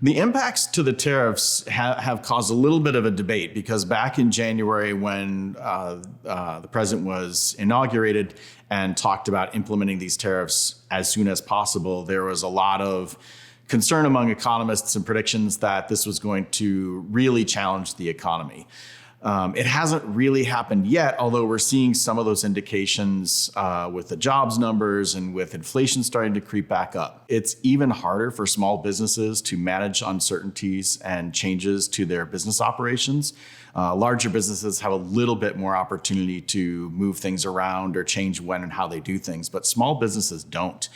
The impacts to the tariffs have caused a little bit of a debate because back in January when the president was inaugurated and talked about implementing these tariffs as soon as possible, there was a lot of concern among economists and predictions that this was going to really challenge the economy. It hasn't really happened yet, although we're seeing some of those indications with the jobs numbers and with inflation starting to creep back up. It's even harder for small businesses to manage uncertainties and changes to their business operations. Larger businesses have a little bit more opportunity to move things around or change when and how they do things, but small businesses don't.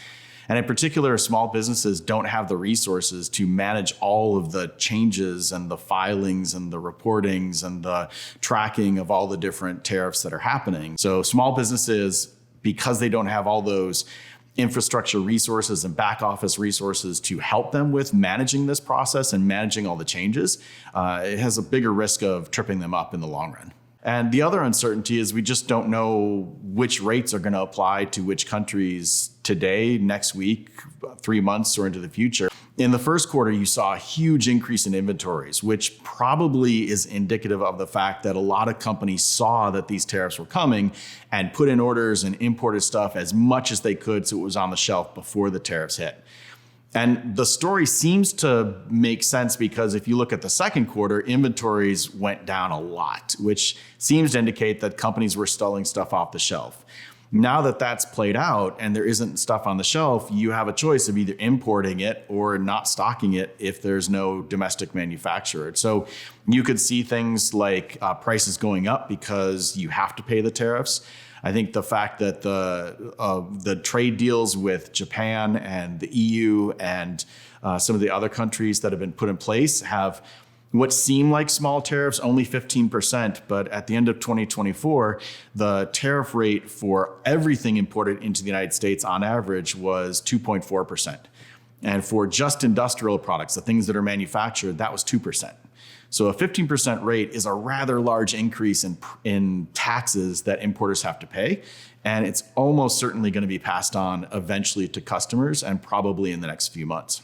And in particular, small businesses don't have the resources to manage all of the changes and the filings and the reportings and the tracking of all the different tariffs that are happening. So small businesses, because they don't have all those infrastructure resources and back office resources to help them with managing this process and managing all the changes, it has a bigger risk of tripping them up in the long run. And the other uncertainty is we just don't know which rates are going to apply to which countries today, next week, 3 months, or into the future. In the first quarter, you saw a huge increase in inventories, which probably is indicative of the fact that a lot of companies saw that these tariffs were coming and put in orders and imported stuff as much as they could so it was on the shelf before the tariffs hit. And the story seems to make sense because if you look at the second quarter, inventories went down a lot, which seems to indicate that companies were stalling stuff off the shelf. Now that that's played out and there isn't stuff on the shelf, you have a choice of either importing it or not stocking it if there's no domestic manufacturer. So you could see things like prices going up because you have to pay the tariffs. I think the fact that the trade deals with Japan and the EU and some of the other countries that have been put in place have what seem like small tariffs, only 15%, but at the end of 2024, the tariff rate for everything imported into the United States on average was 2.4%. And for just industrial products, the things that are manufactured, that was 2%. So a 15% rate is a rather large increase in taxes that importers have to pay. And it's almost certainly going to be passed on eventually to customers and probably in the next few months.